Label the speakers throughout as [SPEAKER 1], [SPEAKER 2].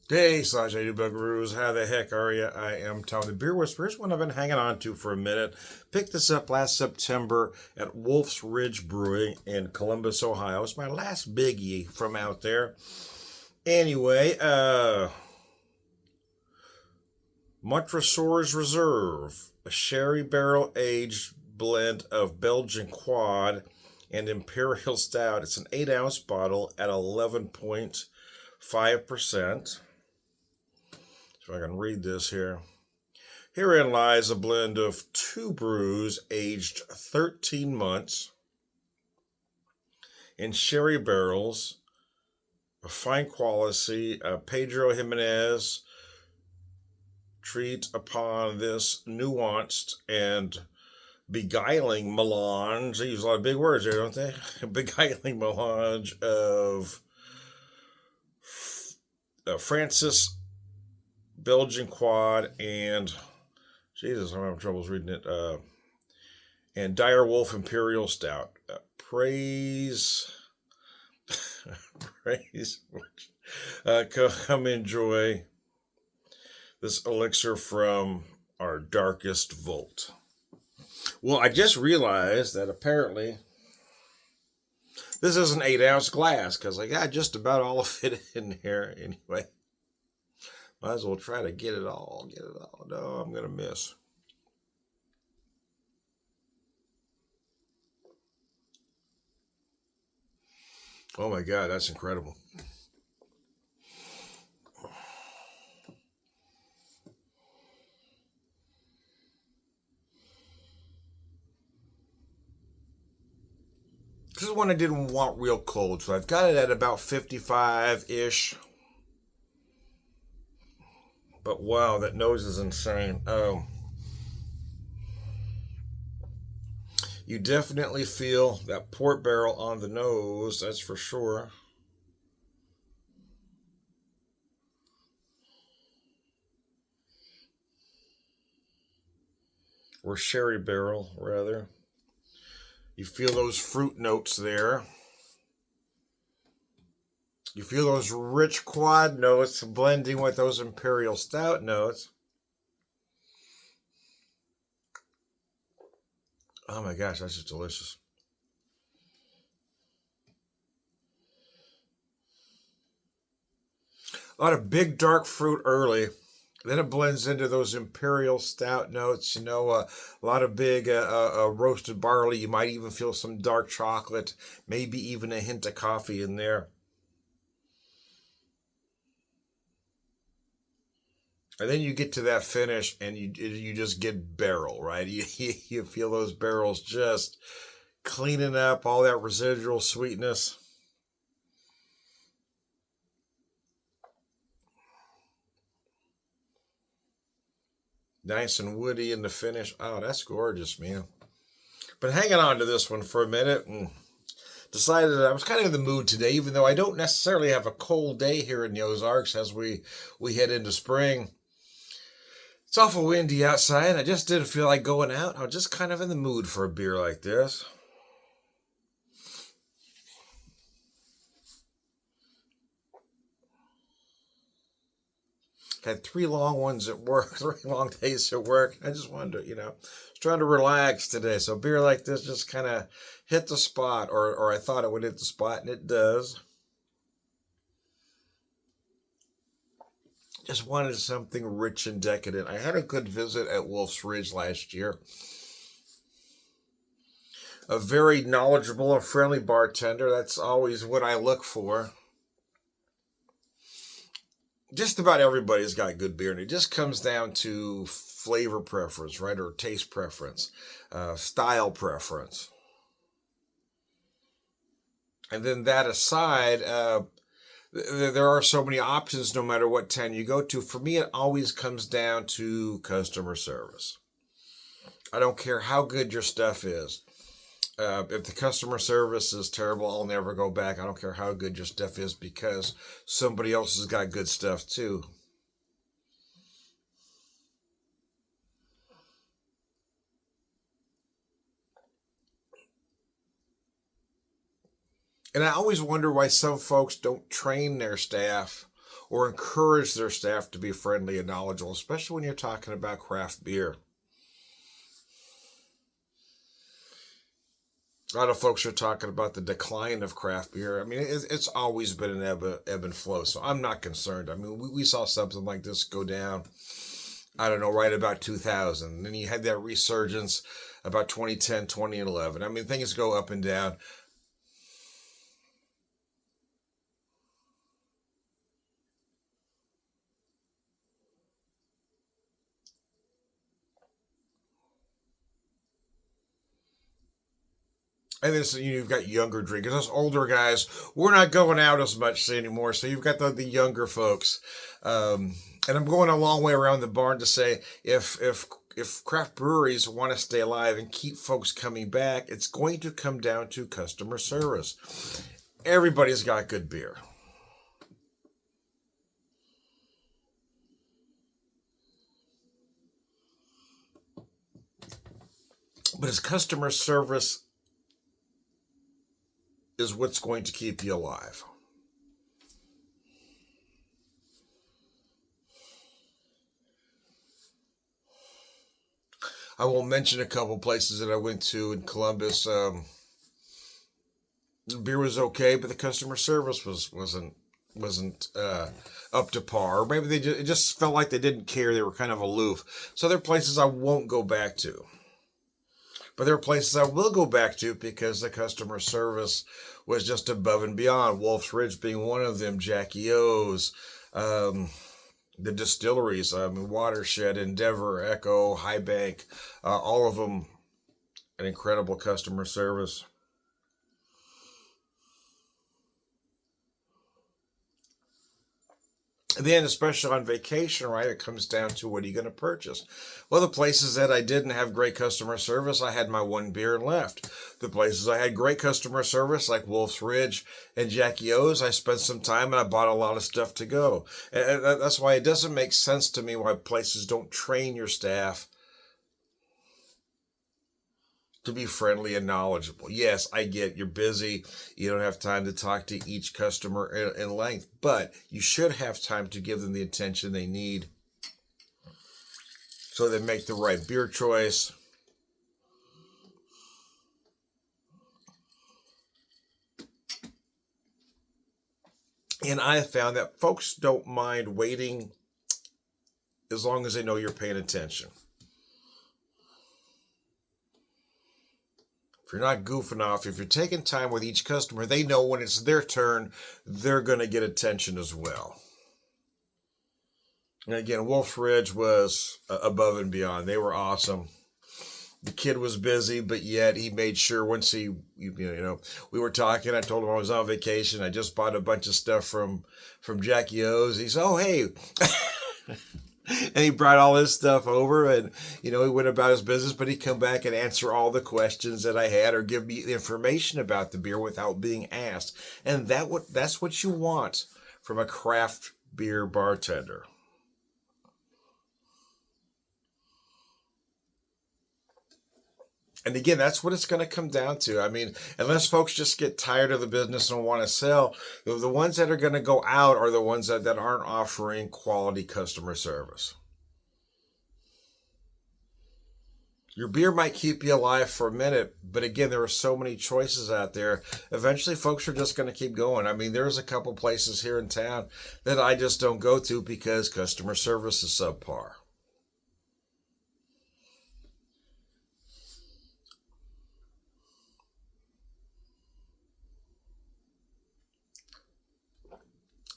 [SPEAKER 1] Hey, Slash, I do Bugaroos. How the heck are you? I am Tom the Beer Whisperer. One I've been hanging on to for a minute. Picked this up last September at Wolf's Ridge Brewing in Columbus, Ohio. It's my last biggie from out there. Anyway, Montresor's Reserve, a sherry barrel aged blend of Belgian quad and Imperial Stout. It's an 8-ounce bottle at 11.5%. So I can read this here. Herein lies a blend of two brews aged 13 months in sherry barrels of fine quality. Pedro Jimenez treat upon this nuanced and beguiling melange. They use a lot of big words there, don't they? Beguiling melange of Francis Belgian quad and Jesus, I'm having troubles reading it. And Dire Wolf Imperial Stout. Praise, praise. Come enjoy this elixir from our darkest vault. Well, I just realized that apparently this is an 8-ounce glass because I got just about all of it in here anyway. Might as well try to get it all. No, I'm going to miss. Oh my God, that's incredible. This is one I didn't want real cold, so I've got it at about 55-ish. But wow, that nose is insane. Oh. You definitely feel that port barrel on the nose, that's for sure. Or sherry barrel, rather. You feel those fruit notes there. You feel those rich quad notes blending with those Imperial Stout notes. Oh my gosh, that's just delicious. A lot of big dark fruit early. Then it blends into those Imperial Stout notes. A lot of big roasted barley. You might even feel some dark chocolate, maybe even a hint of coffee in there. And then you get to that finish, and you just get barrel, right? You feel those barrels just cleaning up all that residual sweetness. Nice and woody in the finish. Oh, that's gorgeous, man. But hanging on to this one for a minute and decided I was kind of in the mood today, even though I don't necessarily have a cold day here in the Ozarks as we head into spring. It's awful windy outside. I just didn't feel like going out. I was just kind of in the mood for a beer like this. Had 3 long ones at work, 3 long days at work. I just wanted to, was trying to relax today. So beer like this just kind of hit the spot, or I thought it would hit the spot, and it does. Just wanted something rich and decadent. I had a good visit at Wolf's Ridge last year. A very knowledgeable and friendly bartender. That's always what I look for. Just about everybody's got good beer, and it just comes down to flavor preference, right? Or taste preference, style preference. And then that aside, there are so many options no matter what town you go to. For me, it always comes down to customer service. I don't care how good your stuff is. If the customer service is terrible, I'll never go back. I don't care how good your stuff is because somebody else has got good stuff too. And I always wonder why some folks don't train their staff or encourage their staff to be friendly and knowledgeable, especially when you're talking about craft beer. A lot of folks are talking about the decline of craft beer. I mean, it's always been an ebb and flow, so I'm not concerned. I mean, we saw something like this go down, I don't know, right about 2000. And then you had that resurgence about 2010, 2011. I mean, things go up and down. And then you've got younger drinkers. Those older guys, we're not going out as much anymore. So you've got the younger folks. And I'm going a long way around the barn to say if craft breweries want to stay alive and keep folks coming back, it's going to come down to customer service. Everybody's got good beer. But it's customer service is what's going to keep you alive. I will mention a couple places that I went to in Columbus. The beer was okay, but the customer service wasn't up to par. Or maybe it just felt like they didn't care. They were kind of aloof. So there are places I won't go back to. But there are places I will go back to because the customer service was just above and beyond. Wolf's Ridge being one of them, Jackie O's, the distilleries, Watershed, Endeavor, Echo, High Bank, all of them, an incredible customer service. Then, especially on vacation, right, it comes down to what are you going to purchase? Well, the places that I didn't have great customer service, I had my one beer left. The places I had great customer service, like Wolf's Ridge and Jackie O's, I spent some time and I bought a lot of stuff to go. And that's why it doesn't make sense to me why places don't train your staff to be friendly and knowledgeable. Yes, I get you're busy. You don't have time to talk to each customer in length, but you should have time to give them the attention they need so they make the right beer choice. And I have found that folks don't mind waiting as long as they know you're paying attention. If you're not goofing off, if you're taking time with each customer, they know when it's their turn, they're going to get attention as well. And again, Wolf's Ridge was above and beyond. They were awesome. The kid was busy, but yet he made sure once we were talking, I told him I was on vacation. I just bought a bunch of stuff from Jackie O's. He said, oh, hey. And he brought all his stuff over and, he went about his business, but he'd come back and answer all the questions that I had or give me the information about the beer without being asked. And that's what you want from a craft beer bartender. And again, that's what it's going to come down to. I mean, unless folks just get tired of the business and want to sell, the ones that are going to go out are the ones that aren't offering quality customer service. Your beer might keep you alive for a minute, but again, there are so many choices out there. Eventually, folks are just going to keep going. I mean, there's a couple places here in town that I just don't go to because customer service is subpar.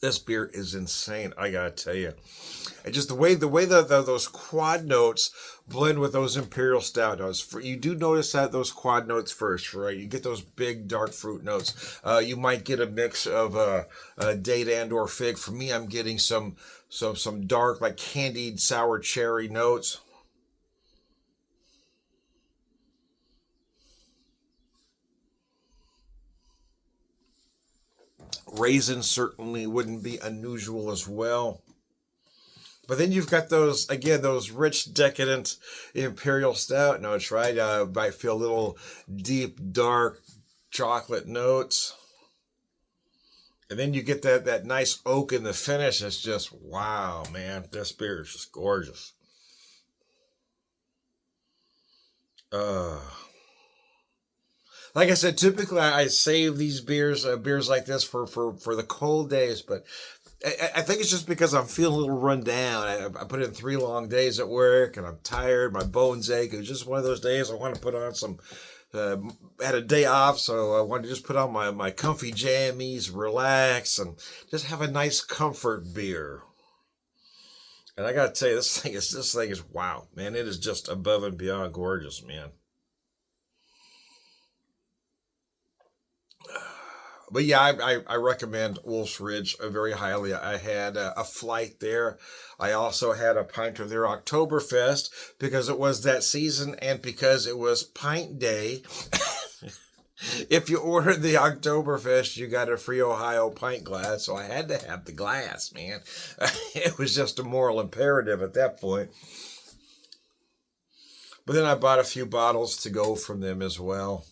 [SPEAKER 1] This beer is insane, I gotta tell you. And just the way those quad notes blend with those Imperial Stout notes. You do notice that those quad notes first, right? You get those big dark fruit notes. You might get a mix of date and or fig. For me, I'm getting some dark, like candied sour cherry notes. Raisins certainly wouldn't be unusual as well. But then you've got those rich, decadent Imperial Stout notes, right? Might feel a little deep, dark chocolate notes. And then you get that nice oak in the finish. It's just, wow, man. This beer is just gorgeous. Uh, like I said, typically I save these beers like this for the cold days, but I think it's just because I'm feeling a little run down. I put in 3 long days at work and I'm tired. My bones ache. It was just one of those days I want to put on some. Uh, had a day off, so I wanted to just put on my comfy jammies, relax, and just have a nice comfort beer. And I gotta tell you, this thing is wow, man! It is just above and beyond gorgeous, man. But yeah, I recommend Wolf's Ridge very highly. I had a flight there. I also had a pint of their Oktoberfest because it was that season and because it was Pint Day. If you ordered the Oktoberfest, you got a free Ohio pint glass. So I had to have the glass, man. It was just a moral imperative at that point. But then I bought a few bottles to go from them as well.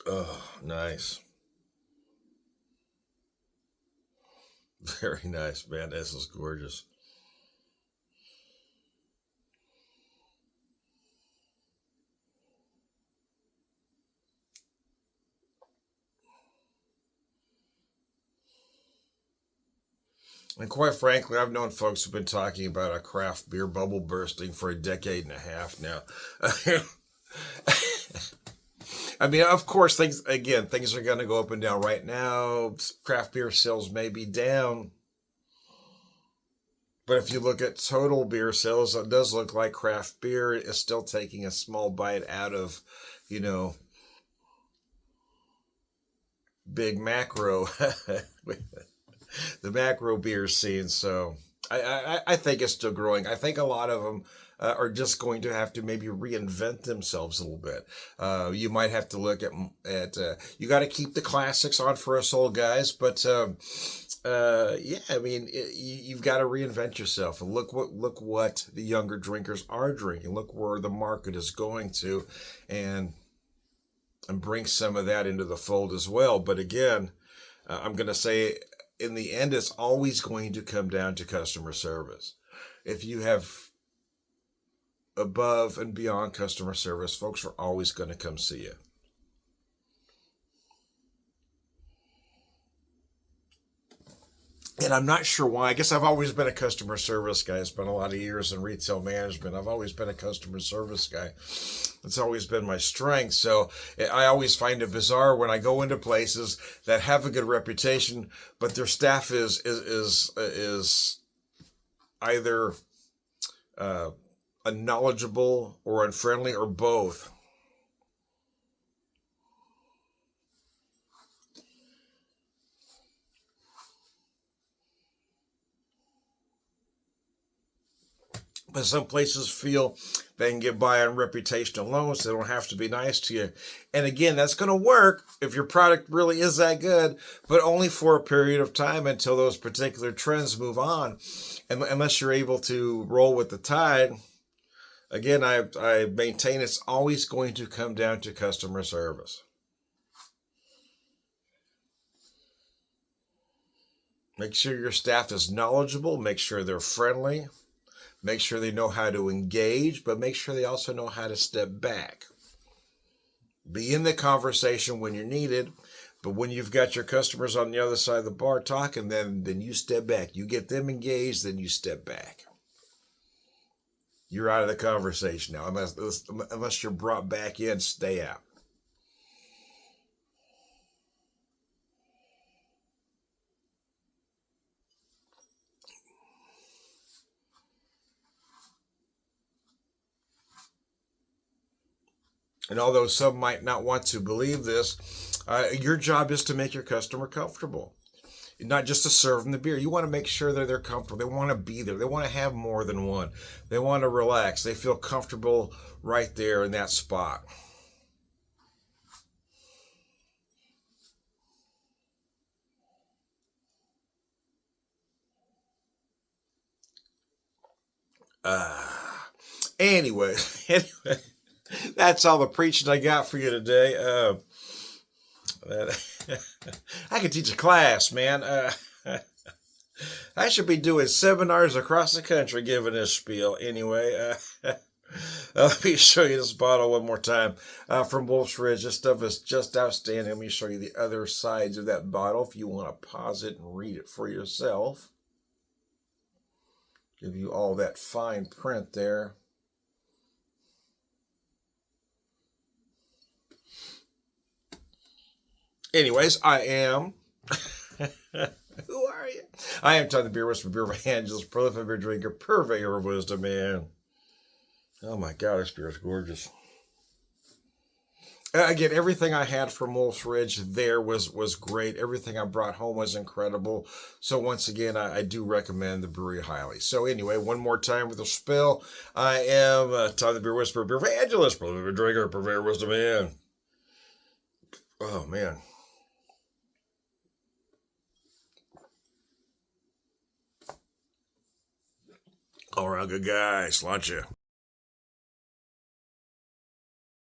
[SPEAKER 1] Oh, nice. Very nice, man. This is gorgeous. And quite frankly, I've known folks who've been talking about a craft beer bubble bursting for a decade and a half now. I mean, of course, things are going to go up and down right now. Craft beer sales may be down, but if you look at total beer sales, it does look like craft beer is still taking a small bite out of, you know, big macro, the macro beer scene. So I think it's still growing. I think a lot of them are just going to have to maybe reinvent themselves a little bit. You might have to look at you got to keep the classics on for us old guys, but yeah, I mean you've got to reinvent yourself and look what the younger drinkers are drinking. Look where the market is going to, and bring some of that into the fold as well. But again, I'm going to say in the end, it's always going to come down to customer service. If you have above and beyond customer service, folks are always going to come see you. And I'm not sure why. I guess I've always been a customer service guy. I spent a lot of years in retail management. I've always been a customer service guy. It's always been my strength. So I always find it bizarre when I go into places that have a good reputation, but their staff is either uh, unknowledgeable or unfriendly or both. But some places feel they can get by on reputation alone, so they don't have to be nice to you. And again, that's going to work if your product really is that good, but only for a period of time until those particular trends move on. And unless you're able to roll with the tide, again, I maintain it's always going to come down to customer service. Make sure your staff is knowledgeable, make sure they're friendly, make sure they know how to engage, but make sure they also know how to step back. Be in the conversation when you're needed, but when you've got your customers on the other side of the bar talking, then you step back. You get them engaged, then you step back. You're out of the conversation now. Unless you're brought back in, stay out. And although some might not want to believe this, your job is to make your customer comfortable, not just to serve them the beer. You want to make sure that they're comfortable. They want to be there. They want to have more than one. They want to relax. They feel comfortable right there in that spot. Uh, Anyway, anyway, that's all the preaching I got for you today. I could teach a class, man. I should be doing seminars across the country giving this spiel. Anyway, let me show you this bottle one more time from Wolf's Ridge. This stuff is just outstanding. Let me show you the other sides of that bottle if you want to pause it and read it for yourself. Give you all that fine print there. Anyways, I am... Who are you? I am Todd the Beer Whisperer, Beer Evangelist, prolific beer drinker, purveyor of wisdom, man. Oh my God, this beer is gorgeous. Again, everything I had from Wolf's Ridge there was great. Everything I brought home was incredible. So once again, I do recommend the brewery highly. So anyway, one more time with a spill. I am Todd the Beer Whisperer, Beer Evangelist, prolific beer drinker, purveyor of wisdom, man. Oh man. All around good guys. Launch you.